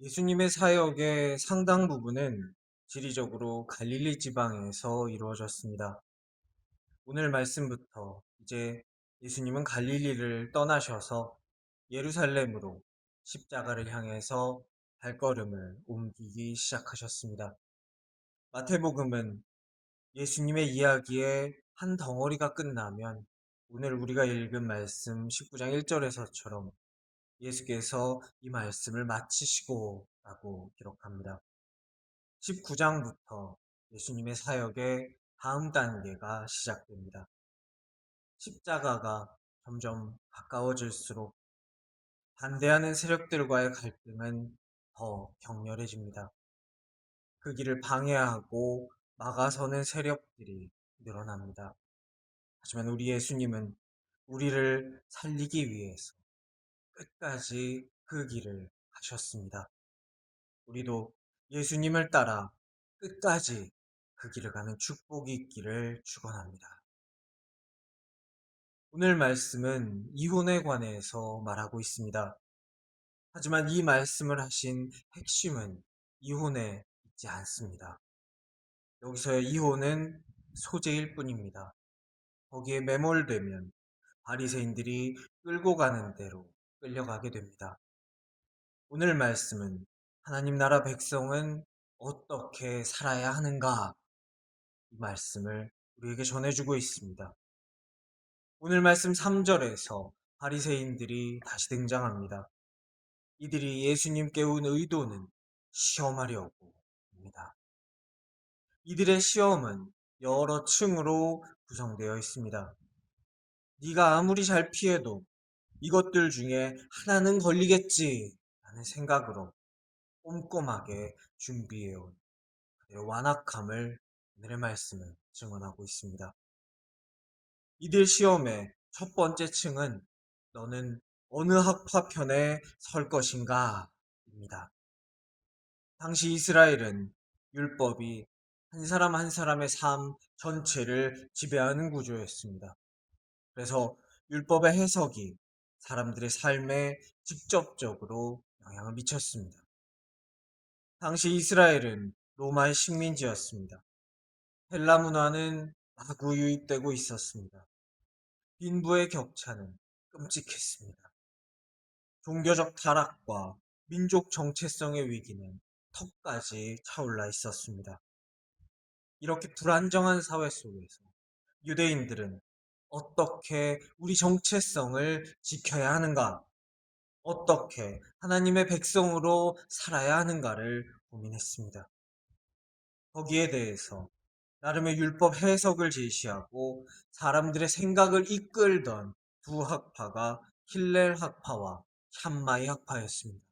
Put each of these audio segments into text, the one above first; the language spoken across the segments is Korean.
예수님의 사역의 상당 부분은 지리적으로 갈릴리 지방에서 이루어졌습니다. 오늘 말씀부터 이제 예수님은 갈릴리를 떠나셔서 예루살렘으로 십자가를 향해서 발걸음을 옮기기 시작하셨습니다. 마태복음은 예수님의 이야기의 한 덩어리가 끝나면 오늘 우리가 읽은 말씀 19장 1절에서처럼 예수께서 이 말씀을 마치시고 라고 기록합니다. 19장부터 예수님의 사역의 다음 단계가 시작됩니다. 십자가가 점점 가까워질수록 반대하는 세력들과의 갈등은 더 격렬해집니다. 그 길을 방해하고 막아서는 세력들이 늘어납니다. 하지만 우리 예수님은 우리를 살리기 위해서 끝까지 그 길을 가셨습니다. 우리도 예수님을 따라 끝까지 그 길을 가는 축복이 있기를 축원합니다. 오늘 말씀은 이혼에 관해서 말하고 있습니다. 하지만 이 말씀을 하신 핵심은 이혼에 있지 않습니다. 여기서의 이혼은 소재일 뿐입니다. 거기에 매몰되면 바리새인들이 끌고 가는 대로 끌려가게 됩니다. 오늘 말씀은 하나님 나라 백성은 어떻게 살아야 하는가 이 말씀을 우리에게 전해주고 있습니다. 오늘 말씀 3절에서 바리새인들이 다시 등장합니다. 이들이 예수님께 온 의도는 시험하려고 합니다. 이들의 시험은 여러 층으로 구성되어 있습니다. 네가 아무리 잘 피해도 이것들 중에 하나는 걸리겠지 라는 생각으로 꼼꼼하게 준비해온 완악함을 오늘의 말씀은 증언하고 있습니다. 이들 시험의 첫 번째 층은 너는 어느 학파 편에 설 것인가 입니다. 당시 이스라엘은 율법이 한 사람 한 사람의 삶 전체를 지배하는 구조였습니다. 그래서 율법의 해석이 사람들의 삶에 직접적으로 영향을 미쳤습니다. 당시 이스라엘은 로마의 식민지였습니다. 헬라 문화는 마구 유입되고 있었습니다. 빈부의 격차는 끔찍했습니다. 종교적 타락과 민족 정체성의 위기는 턱까지 차올라 있었습니다. 이렇게 불안정한 사회 속에서 유대인들은 어떻게 우리 정체성을 지켜야 하는가, 어떻게 하나님의 백성으로 살아야 하는가를 고민했습니다. 거기에 대해서 나름의 율법 해석을 제시하고 사람들의 생각을 이끌던 두 학파가 힐렐 학파와 샴마이 학파였습니다.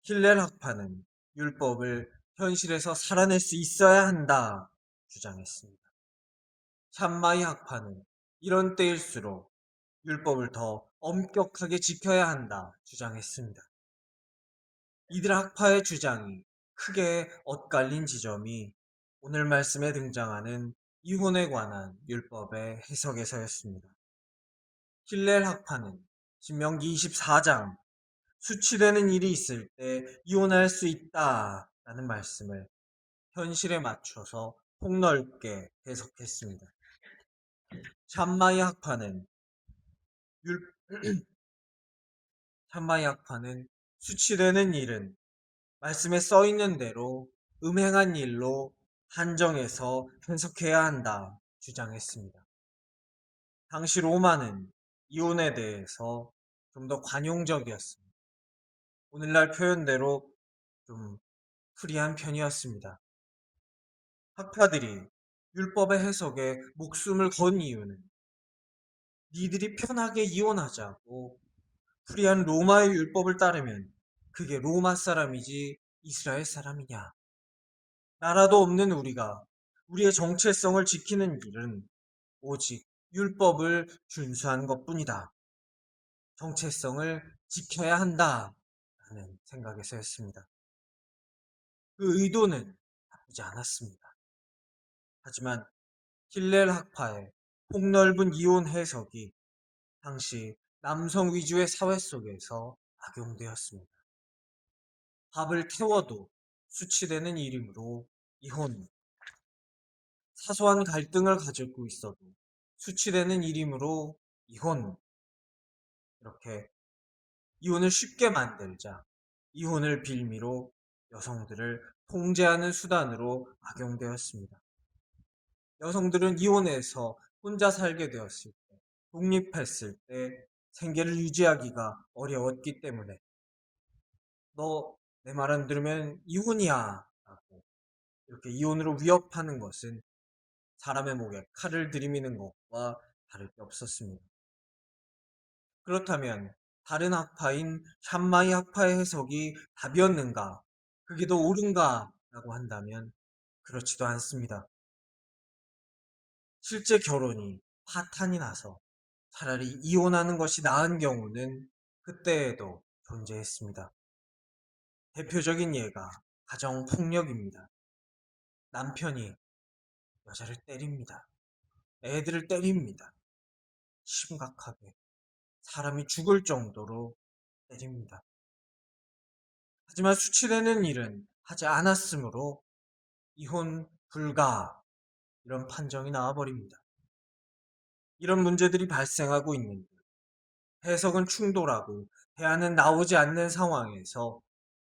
힐렐 학파는 율법을 현실에서 살아낼 수 있어야 한다 주장했습니다. 샴마이 학파는 이런 때일수록 율법을 더 엄격하게 지켜야 한다 주장했습니다. 이들 학파의 주장이 크게 엇갈린 지점이 오늘 말씀에 등장하는 이혼에 관한 율법의 해석에서였습니다. 힐렐 학파는 신명기 24장 수치되는 일이 있을 때 이혼할 수 있다라는 말씀을 현실에 맞춰서 폭넓게 해석했습니다. 샴마이 학파는 율 샴마이 학파는 수치되는 일은 말씀에 써 있는 대로 음행한 일로 한정해서 해석해야 한다 주장했습니다. 당시 로마는 이혼에 대해서 좀 더 관용적이었습니다. 오늘날 표현대로 좀 프리한 편이었습니다. 학파들이 율법의 해석에 목숨을 건 이유는 니들이 편하게 이혼하자고 프리한 로마의 율법을 따르면 그게 로마 사람이지 이스라엘 사람이냐. 나라도 없는 우리가 우리의 정체성을 지키는 길은 오직 율법을 준수한 것뿐이다. 정체성을 지켜야 한다. 라는 생각에서였습니다. 그 의도는 나쁘지 않았습니다. 하지만 힐렐 학파의 폭넓은 이혼 해석이 당시 남성 위주의 사회 속에서 악용되었습니다. 밥을 태워도 수치되는 일이므로 이혼, 사소한 갈등을 가지고 있어도 수치되는 일이므로 이혼, 이렇게 이혼을 쉽게 만들자 이혼을 빌미로 여성들을 통제하는 수단으로 악용되었습니다. 여성들은 이혼해서 혼자 살게 되었을 때, 독립했을 때 생계를 유지하기가 어려웠기 때문에 너 내 말 안 들으면 이혼이야 라고 이렇게 이혼으로 위협하는 것은 사람의 목에 칼을 들이미는 것과 다를 게 없었습니다. 그렇다면 다른 학파인 샴마이 학파의 해석이 답이었는가? 그게 더 옳은가? 라고 한다면 그렇지도 않습니다. 실제 결혼이 파탄이 나서 차라리 이혼하는 것이 나은 경우는 그때에도 존재했습니다. 대표적인 예가 가정폭력입니다. 남편이 여자를 때립니다. 애들을 때립니다. 심각하게 사람이 죽을 정도로 때립니다. 하지만 수치되는 일은 하지 않았으므로 이혼 불가 이런 판정이 나와버립니다. 이런 문제들이 발생하고 있는데 해석은 충돌하고 대안은 나오지 않는 상황에서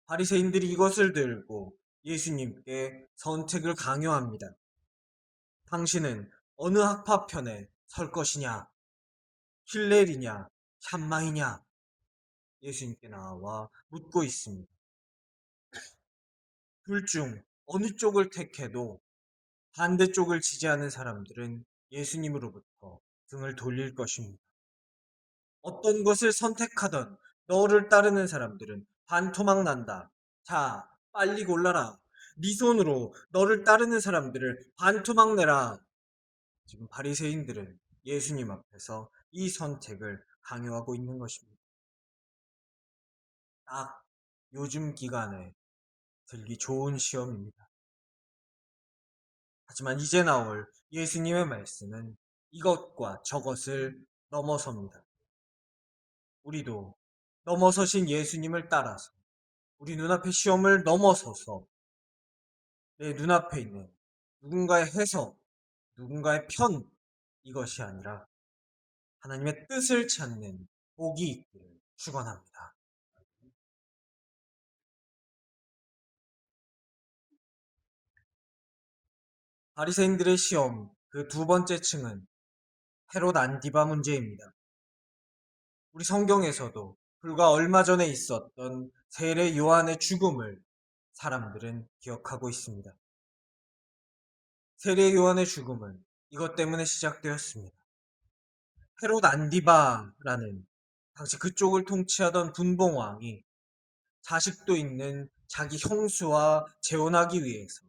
바리새인들이 이것을 들고 예수님께 선택을 강요합니다. 당신은 어느 학파 편에 설 것이냐? 힐렐이냐? 샴마이냐? 예수님께 나와 묻고 있습니다. 둘 중 어느 쪽을 택해도 반대쪽을 지지하는 사람들은 예수님으로부터 등을 돌릴 것입니다. 어떤 것을 선택하던 너를 따르는 사람들은 반토막 난다. 자, 빨리 골라라. 네 손으로 너를 따르는 사람들을 반토막 내라. 지금 바리새인들은 예수님 앞에서 이 선택을 강요하고 있는 것입니다. 딱 요즘 기간에 들기 좋은 시험입니다. 하지만 이제 나올 예수님의 말씀은 이것과 저것을 넘어섭니다. 우리도 넘어서신 예수님을 따라서 우리 눈앞의 시험을 넘어서서 내 눈앞에 있는 누군가의 해석, 누군가의 편 이것이 아니라 하나님의 뜻을 찾는 복이 있기를 축원합니다. 바리새인들의 시험 그 두 번째 층은 헤롯 안디바 문제입니다. 우리 성경에서도 불과 얼마 전에 있었던 세례 요한의 죽음을 사람들은 기억하고 있습니다. 세례 요한의 죽음은 이것 때문에 시작되었습니다. 헤롯 안디바라는 당시 그쪽을 통치하던 분봉왕이 자식도 있는 자기 형수와 재혼하기 위해서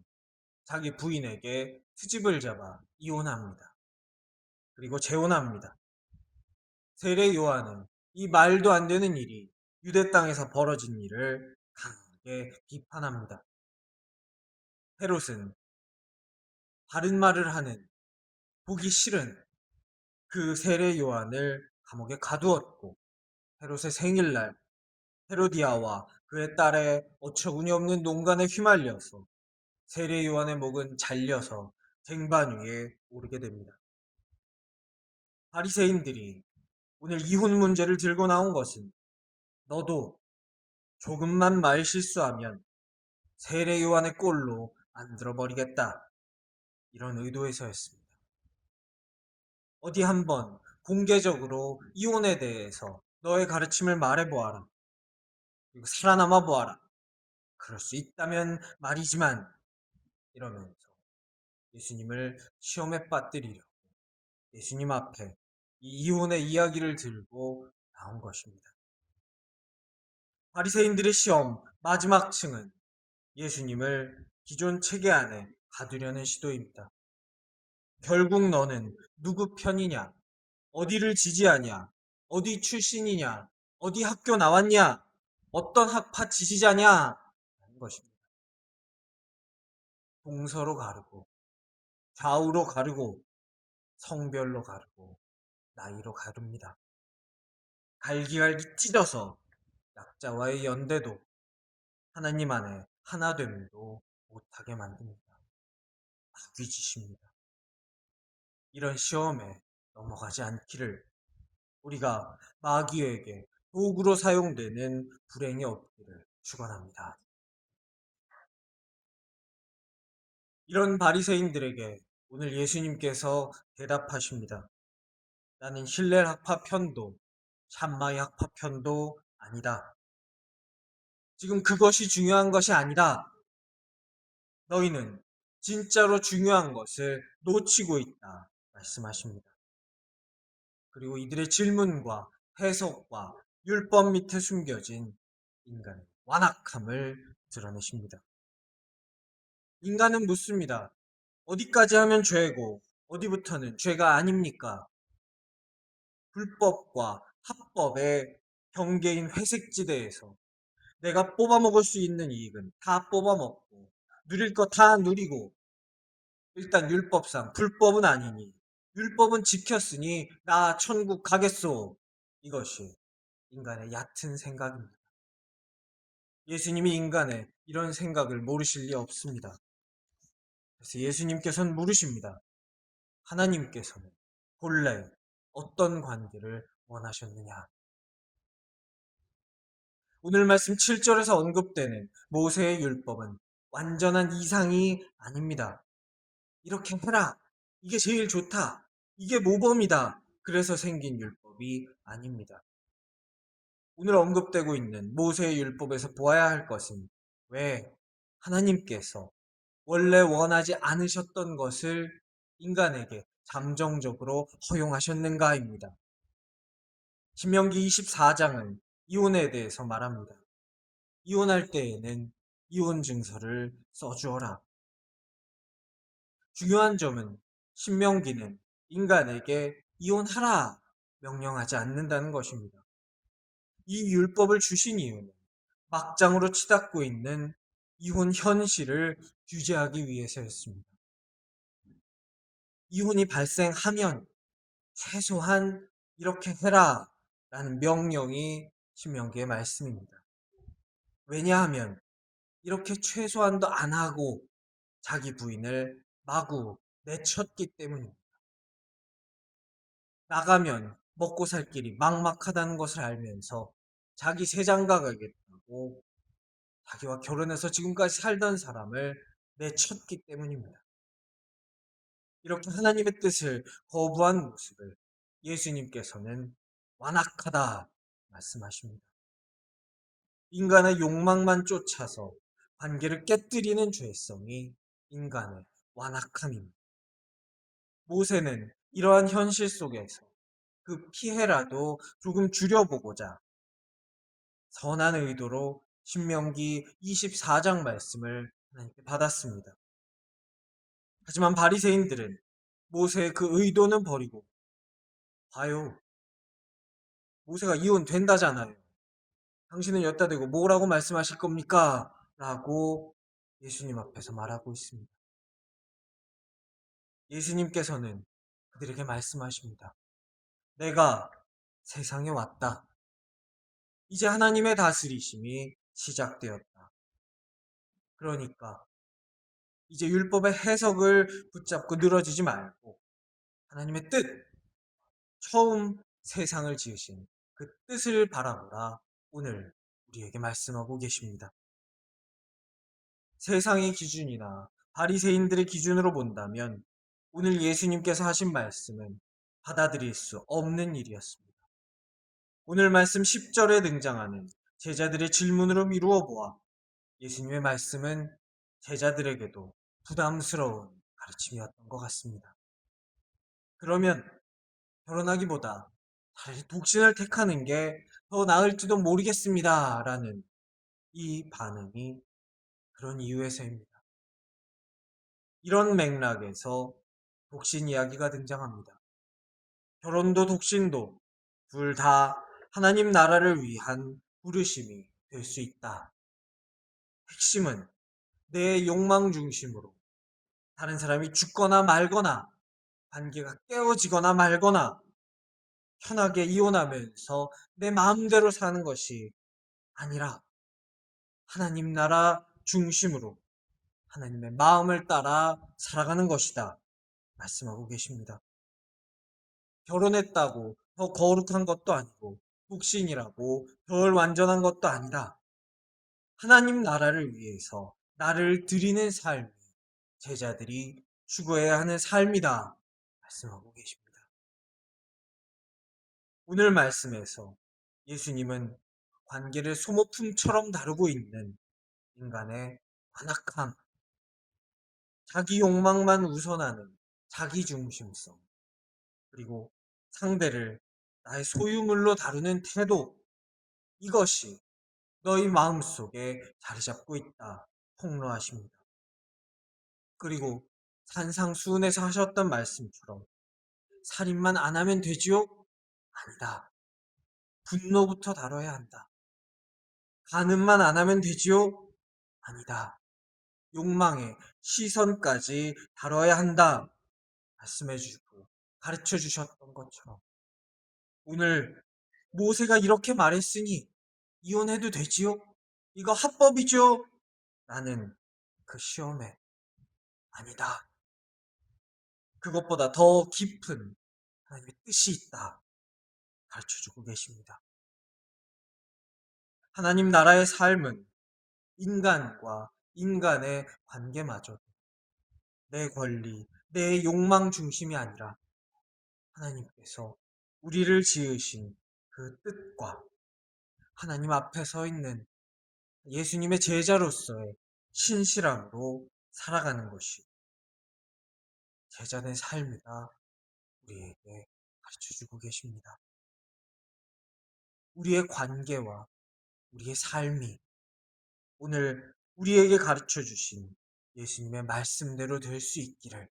자기 부인에게 트집을 잡아 이혼합니다. 그리고 재혼합니다. 세례 요한은 이 말도 안 되는 일이 유대 땅에서 벌어진 일을 강하게 비판합니다. 헤롯은 바른 말을 하는 보기 싫은 그 세례 요한을 감옥에 가두었고 헤롯의 생일날 헤로디아와 그의 딸의 어처구니 없는 농간에 휘말려서 세례 요한의 목은 잘려서 쟁반 위에 오르게 됩니다. 바리새인들이 오늘 이혼 문제를 들고 나온 것은 너도 조금만 말 실수하면 세례 요한의 꼴로 만들어 버리겠다. 이런 의도에서였습니다. 어디 한번 공개적으로 이혼에 대해서 너의 가르침을 말해보아라. 그리고 살아남아 보아라. 그럴 수 있다면 말이지만 이러면서 예수님을 시험에 빠뜨리려 예수님 앞에 이 이혼의 이야기를 들고 나온 것입니다. 바리새인들의 시험 마지막 층은 예수님을 기존 체계 안에 가두려는 시도입니다. 결국 너는 누구 편이냐? 어디를 지지하냐? 어디 출신이냐? 어디 학교 나왔냐? 어떤 학파 지지자냐? 하는 것입니다. 동서로 가르고 좌우로 가르고 성별로 가르고 나이로 가릅니다. 갈기갈기 찢어서 약자와의 연대도 하나님 안에 하나됨도 못하게 만듭니다. 마귀짓입니다. 이런 시험에 넘어가지 않기를 우리가 마귀에게 도구로 사용되는 불행이 없기를 축원합니다. 이런 바리새인들에게 오늘 예수님께서 대답하십니다. 나는 힐렐 학파 편도 샴마이 학파 편도 아니다. 지금 그것이 중요한 것이 아니다. 너희는 진짜로 중요한 것을 놓치고 있다. 말씀하십니다. 그리고 이들의 질문과 해석과 율법 밑에 숨겨진 인간의 완악함을 드러내십니다. 인간은 묻습니다. 어디까지 하면 죄고 어디부터는 죄가 아닙니까? 불법과 합법의 경계인 회색지대에서 내가 뽑아먹을 수 있는 이익은 다 뽑아먹고 누릴 거 다 누리고 일단 율법상 불법은 아니니 율법은 지켰으니 나 천국 가겠소. 이것이 인간의 얕은 생각입니다. 예수님이 인간의 이런 생각을 모르실 리 없습니다. 그래서 예수님께서는 물으십니다. 하나님께서는 본래 어떤 관계를 원하셨느냐? 오늘 말씀 7절에서 언급되는 모세의 율법은 완전한 이상이 아닙니다. 이렇게 해라. 이게 제일 좋다. 이게 모범이다. 그래서 생긴 율법이 아닙니다. 오늘 언급되고 있는 모세의 율법에서 보아야 할 것은 왜 하나님께서 원래 원하지 않으셨던 것을 인간에게 잠정적으로 허용하셨는가입니다. 신명기 24장은 이혼에 대해서 말합니다. 이혼할 때에는 이혼 증서를 써주어라. 중요한 점은 신명기는 인간에게 이혼하라 명령하지 않는다는 것입니다. 이 율법을 주신 이유는 막장으로 치닫고 있는 이혼 현실을 규제하기 위해서였습니다. 이혼이 발생하면 최소한 이렇게 해라 라는 명령이 신명기의 말씀입니다. 왜냐하면 이렇게 최소한도 안 하고 자기 부인을 마구 내쳤기 때문입니다. 나가면 먹고 살 길이 막막하다는 것을 알면서 자기 새장가 가겠다고 자기와 결혼해서 지금까지 살던 사람을 내쳤기 때문입니다. 이렇게 하나님의 뜻을 거부한 모습을 예수님께서는 완악하다 말씀하십니다. 인간의 욕망만 쫓아서 관계를 깨뜨리는 죄성이 인간의 완악함입니다. 모세는 이러한 현실 속에서 그 피해라도 조금 줄여보고자 선한 의도로 신명기 24장 말씀을 하나님께 받았습니다. 하지만 바리새인들은 모세의 그 의도는 버리고 봐요. 모세가 이혼된다잖아요. 당신은 여따 대고 뭐라고 말씀하실 겁니까? 라고 예수님 앞에서 말하고 있습니다. 예수님께서는 그들에게 말씀하십니다. 내가 세상에 왔다. 이제 하나님의 다스리심이 시작되었다. 그러니까 이제 율법의 해석을 붙잡고 늘어지지 말고 하나님의 뜻, 처음 세상을 지으신 그 뜻을 바라보라 오늘 우리에게 말씀하고 계십니다. 세상의 기준이나 바리새인들의 기준으로 본다면 오늘 예수님께서 하신 말씀은 받아들일 수 없는 일이었습니다. 오늘 말씀 10절에 등장하는 제자들의 질문으로 미루어 보아 예수님의 말씀은 제자들에게도 부담스러운 가르침이었던 것 같습니다. 그러면 결혼하기보다 차라리 독신을 택하는 게 더 나을지도 모르겠습니다. 라는 이 반응이 그런 이유에서입니다. 이런 맥락에서 독신 이야기가 등장합니다. 결혼도 독신도 둘 다 하나님 나라를 위한 부르심이 될 수 있다. 핵심은 내 욕망 중심으로 다른 사람이 죽거나 말거나 관계가 깨어지거나 말거나 편하게 이혼하면서 내 마음대로 사는 것이 아니라 하나님 나라 중심으로 하나님의 마음을 따라 살아가는 것이다. 말씀하고 계십니다. 결혼했다고 더 거룩한 것도 아니고 독신이라고 덜 완전한 것도 아니다. 하나님 나라를 위해서 나를 드리는 삶이 제자들이 추구해야 하는 삶이다. 말씀하고 계십니다. 오늘 말씀에서 예수님은 관계를 소모품처럼 다루고 있는 인간의 완악함, 자기 욕망만 우선하는 자기 중심성, 그리고 상대를 나의 소유물로 다루는 태도, 이것이 너희 마음속에 자리 잡고 있다. 폭로하십니다. 그리고 산상수훈에서 하셨던 말씀처럼 살인만 안 하면 되지요? 아니다. 분노부터 다뤄야 한다. 간음만 안 하면 되지요? 아니다. 욕망의 시선까지 다뤄야 한다. 말씀해 주시고 가르쳐 주셨던 것처럼 오늘 모세가 이렇게 말했으니 이혼해도 되지요? 이거 합법이죠? 라는 그 시험에 아니다. 그것보다 더 깊은 하나님의 뜻이 있다. 가르쳐주고 계십니다. 하나님 나라의 삶은 인간과 인간의 관계마저 내 권리, 내 욕망 중심이 아니라 하나님께서 우리를 지으신 그 뜻과 하나님 앞에 서 있는 예수님의 제자로서의 신실함으로 살아가는 것이 제자된 삶이다. 우리에게 가르쳐주고 계십니다. 우리의 관계와 우리의 삶이 오늘 우리에게 가르쳐 주신 예수님의 말씀대로 될 수 있기를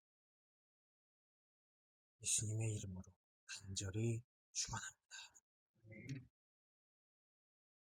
예수님의 이름으로 간절히 축원합니다.